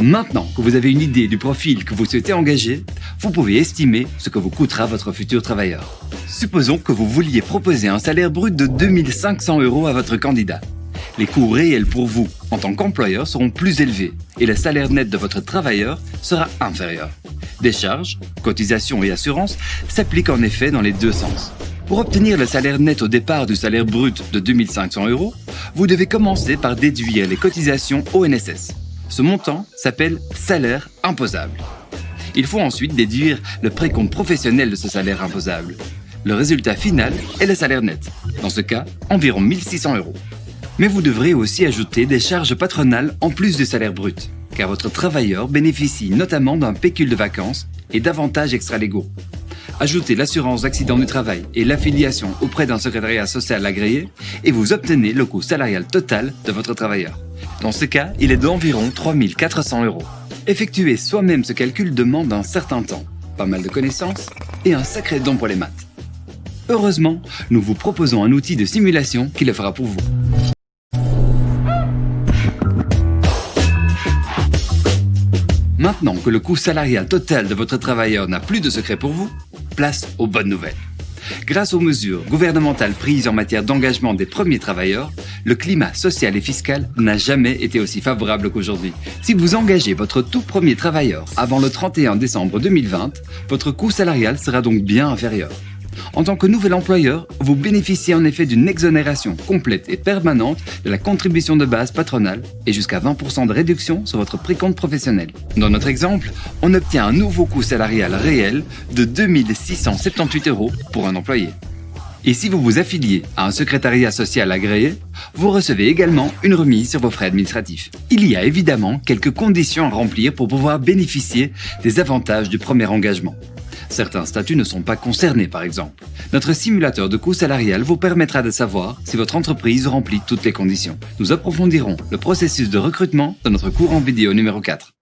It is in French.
Maintenant que vous avez une idée du profil que vous souhaitez engager, vous pouvez estimer ce que vous coûtera votre futur travailleur. Supposons que vous vouliez proposer un salaire brut de 2 500 € à votre candidat. Les coûts réels pour vous, en tant qu'employeur, seront plus élevés et le salaire net de votre travailleur sera inférieur. Des charges, cotisations et assurances s'appliquent en effet dans les deux sens. Pour obtenir le salaire net au départ du salaire brut de 2 500 €, vous devez commencer par déduire les cotisations ONSS. Ce montant s'appelle salaire imposable. Il faut ensuite déduire le précompte professionnel de ce salaire imposable. Le résultat final est le salaire net, dans ce cas environ 1 600 €. Mais vous devrez aussi ajouter des charges patronales en plus du salaire brut, car votre travailleur bénéficie notamment d'un pécule de vacances et d'avantages extralégaux. Ajoutez l'assurance d'accident du travail et l'affiliation auprès d'un secrétariat social agréé et vous obtenez le coût salarial total de votre travailleur. Dans ce cas, il est d'environ 3 400 €. Effectuer soi-même ce calcul demande un certain temps, pas mal de connaissances et un sacré don pour les maths. Heureusement, nous vous proposons un outil de simulation qui le fera pour vous. Maintenant que le coût salarial total de votre travailleur n'a plus de secret pour vous, place aux bonnes nouvelles. Grâce aux mesures gouvernementales prises en matière d'engagement des premiers travailleurs, le climat social et fiscal n'a jamais été aussi favorable qu'aujourd'hui. Si vous engagez votre tout premier travailleur avant le 31 décembre 2020, votre coût salarial sera donc bien inférieur. En tant que nouvel employeur, vous bénéficiez en effet d'une exonération complète et permanente de la contribution de base patronale et jusqu'à 20% de réduction sur votre précompte professionnel. Dans notre exemple, on obtient un nouveau coût salarial réel de 2 678 € pour un employé. Et si vous vous affiliez à un secrétariat social agréé, vous recevez également une remise sur vos frais administratifs. Il y a évidemment quelques conditions à remplir pour pouvoir bénéficier des avantages du premier engagement. Certains statuts ne sont pas concernés par exemple. Notre simulateur de coût salarial vous permettra de savoir si votre entreprise remplit toutes les conditions. Nous approfondirons le processus de recrutement dans notre cours en vidéo numéro 4.